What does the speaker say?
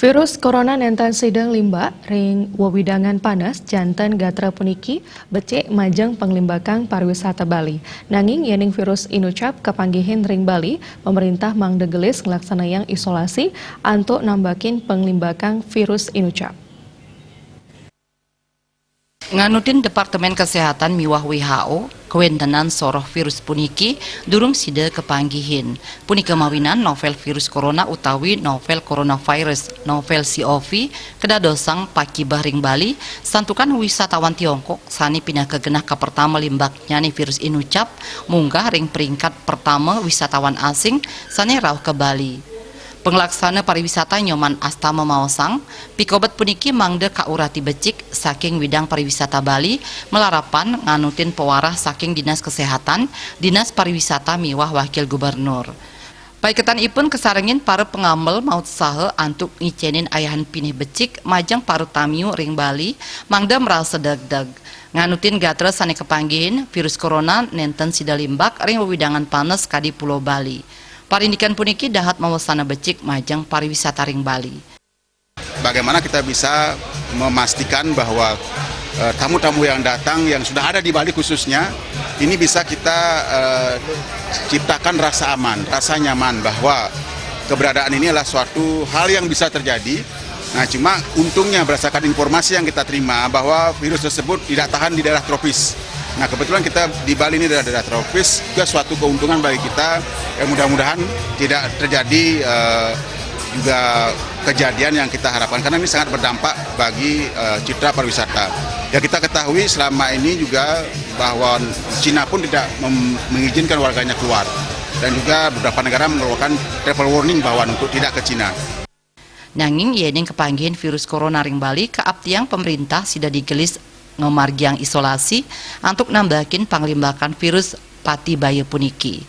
Virus corona nenten sidang limba ring wewidangan panas janten gatra puniki becik majeng penglimbakang pariwisata Bali. Nanging yening virus inucap kepanggihin ring Bali, pemerintah mangdegelis ngelaksanayang isolasi antuk nambakin penglimbakang virus inucap. Nganutin Departemen Kesehatan miwah WHO, kewentenan soroh virus puniki durung sida kepanggihin. Punika mawinan novel virus corona utawi novel coronavirus, novel COV, kedadosang pakibah ring Bali, santukan wisatawan Tiongkok sani pindah ke genah ka pertama limbaknya nih virus inucap, munggah ring peringkat pertama wisatawan asing sani rauh ke Bali. Penglaksana pariwisata nyoman Astama Maosang, pikobat puniki mangde kaurati becik saking widang pariwisata Bali melarapan nganutin pewarah saking Dinas Kesehatan, Dinas Pariwisata miwah Wakil Gubernur. Paiketan ipun kesarengin para pengamel maut sahe antuk ngicenin ayahan pinih becik majang paru tamiu ring Bali mangde merasa deg-deg. Nganutin gatra sane kepanggihin virus corona nenten sidalimbak ring wewidangan panas kadi Pulau Bali. Parindikan puniki dahat mawasana becik majang pariwisata ring Bali. Bagaimana kita bisa memastikan bahwa tamu-tamu yang datang yang sudah ada di Bali khususnya ini bisa kita ciptakan rasa aman, rasa nyaman bahwa keberadaan ini adalah suatu hal yang bisa terjadi. Nah, cuma untungnya berdasarkan informasi yang kita terima bahwa virus tersebut tidak tahan di daerah tropis. Nah, kebetulan kita di Bali ini adalah daerah tropis, juga suatu keuntungan bagi kita. Mudah-mudahan tidak terjadi juga kejadian yang kita harapkan, karena ini sangat berdampak bagi citra pariwisata. Ya, kita ketahui selama ini juga bahwa Cina pun tidak mengizinkan warganya keluar, dan juga beberapa negara mengeluarkan travel warning bahwa untuk tidak ke Cina. Nanging yening kepanggihin virus corona ring Bali keaptiang pemerintah sida digelis ngomargiang isolasi untuk nambahin panglimbakan virus pati bayi puniki.